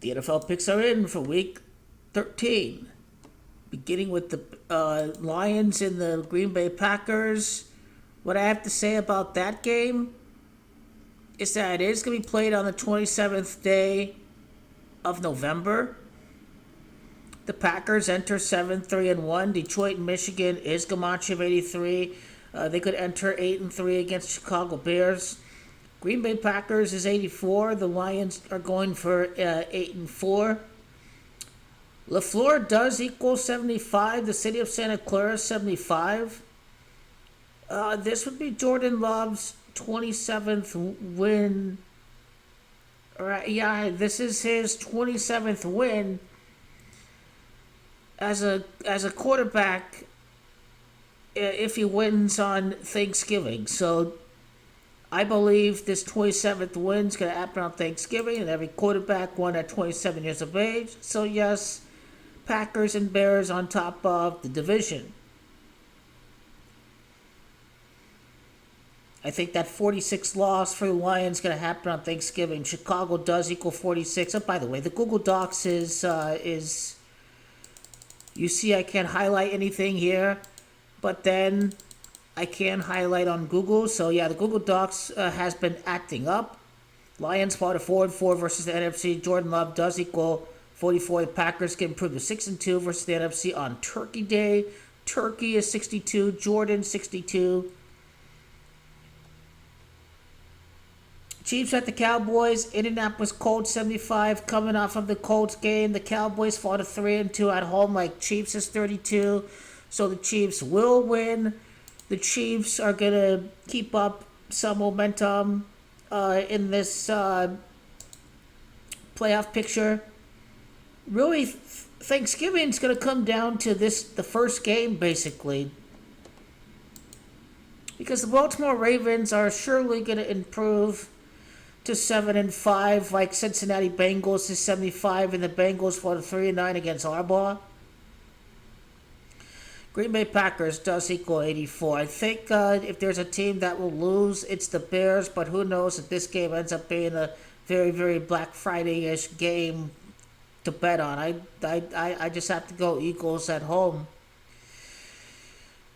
The NFL picks are in for week 13, beginning with the Lions and the Green Bay Packers. What I have to say about that game is that it is going to be played on the 27th day of November. The Packers enter 7-3-1. Detroit and Michigan is Gamache of 83. They could enter 8-3 against Chicago Bears. Green Bay Packers is 84. The Lions are going for 8-4. LaFleur does equal 75. The city of Santa Clara 75. This would be Jordan Love's 27th win. Right, yeah, this is his 27th win as a quarterback if he wins on Thanksgiving. So I believe this 27th win is going to happen on Thanksgiving, and every quarterback won at 27 years of age. So yes, Packers and Bears on top of the division. I think that 46 loss for the Lions is going to happen on Thanksgiving. Chicago does equal 46. Oh, by the way, the Google Docs is you see I can't highlight anything here, but then I can highlight on Google. So yeah, the Google Docs has been acting up. Lions fought a 4-4 versus the NFC. Jordan Love does equal 44. The Packers can improve to 6-2 versus the NFC on Turkey Day. Turkey is 62. Jordan 62. Chiefs at the Cowboys. Indianapolis Colts 75. Coming off of the Colts game, the Cowboys fought a 3-2 at home. Like Chiefs is 32, so the Chiefs will win. The Chiefs are gonna keep up some momentum in this playoff picture. Really, Thanksgiving's gonna come down to the first game basically, because the Baltimore Ravens are surely gonna improve to 7-5, like Cincinnati Bengals is 75, and the Bengals fought a 3-9 against Harbaugh. Green Bay Packers does equal 84. I think if there's a team that will lose, it's the Bears, but who knows if this game ends up being a very, very Black Friday-ish game to bet on. I just have to go Eagles at home.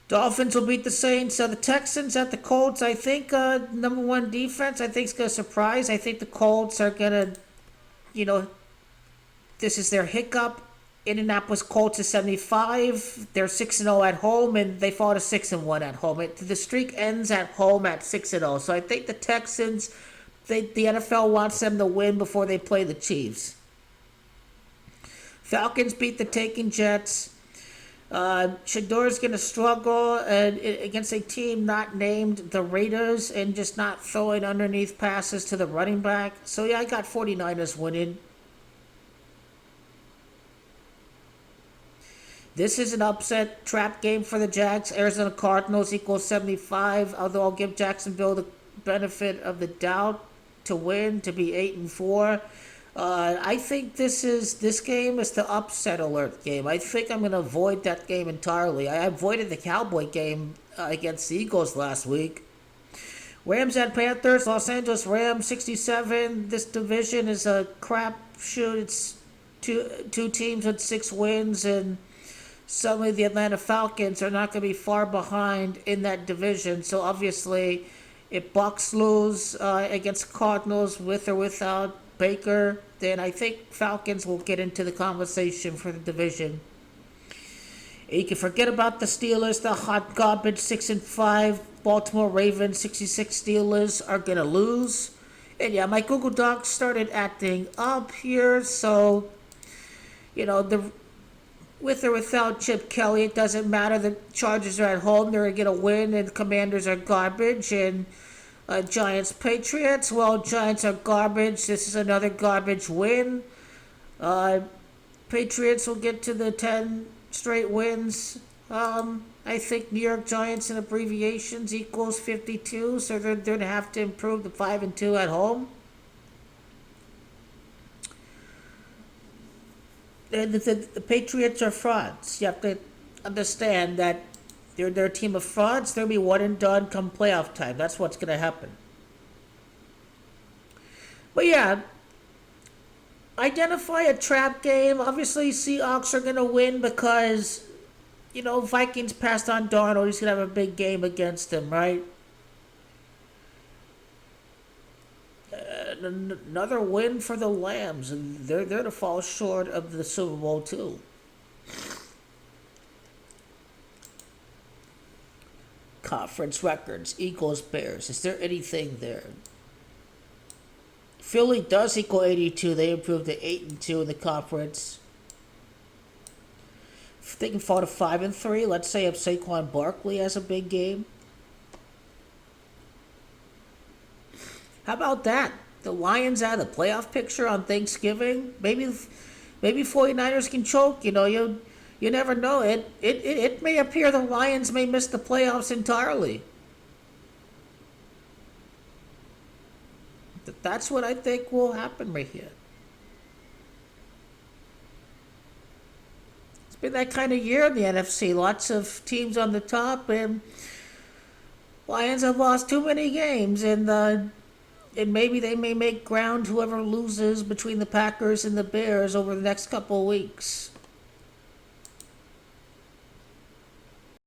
Dolphins will beat the Saints. The Texans at the Colts. I think number one defense, I think, is going to surprise. I think the Colts are going to, this is their hiccup. Indianapolis Colts is 75. They're 6-0 at home, and they fought a 6-1 at home. The streak ends at home at 6-0. So I think the Texans, the NFL wants them to win before they play the Chiefs. Falcons beat the taking Jets. Shador's going to struggle against a team not named the Raiders and just not throwing underneath passes to the running back. So, yeah, I got 49ers winning. This is an upset trap game for the Jags. Arizona Cardinals equals 75, although I'll give Jacksonville the benefit of the doubt to win, to be 8-4. I think this game is the upset alert game. I think I'm going to avoid that game entirely. I avoided the Cowboy game against the Eagles last week. Rams at Panthers. Los Angeles Rams 67. This division is a crapshoot. It's two teams with 6 wins, and suddenly the Atlanta Falcons are not going to be far behind in that division. So obviously, if Bucs lose against Cardinals with or without Baker, then I think Falcons will get into the conversation for the division. You can forget about the Steelers, the hot garbage 6-5. Baltimore Ravens 66. Steelers are gonna lose. And yeah, my Google Docs started acting up here, so the with or without Chip Kelly, it doesn't matter. The Chargers are at home; they're gonna win, and the Commanders are garbage. And Giants Patriots. Well, Giants are garbage. This is another garbage win. Patriots will get to the 10 straight wins. I think New York Giants in abbreviations equals 52, so they're going to have to improve to 5-2 at home. And the Patriots are frauds. You have to understand that they're a team of frauds. They'll be one and done come playoff time. That's what's going to happen. But yeah, Identify a trap game. Obviously, Seahawks are going to win because, Vikings passed on Darnold. He's going to have a big game against them, right? Another win for the Lambs, and they're to fall short of the Super Bowl, too. Conference records, Eagles, Bears. Is there anything there? Philly does equal 82. They improved to 8-2 in the conference. If they can fall to 5-3, let's say if Saquon Barkley has a big game. How about that? The Lions out of the playoff picture on Thanksgiving. Maybe 49ers can choke. You never know. It may appear the Lions may miss the playoffs entirely. That's what I think will happen right here. It's been that kind of year in the NFC. Lots of teams on the top, and Lions have lost too many games, and maybe they may make ground whoever loses between the Packers and the Bears over the next couple of weeks.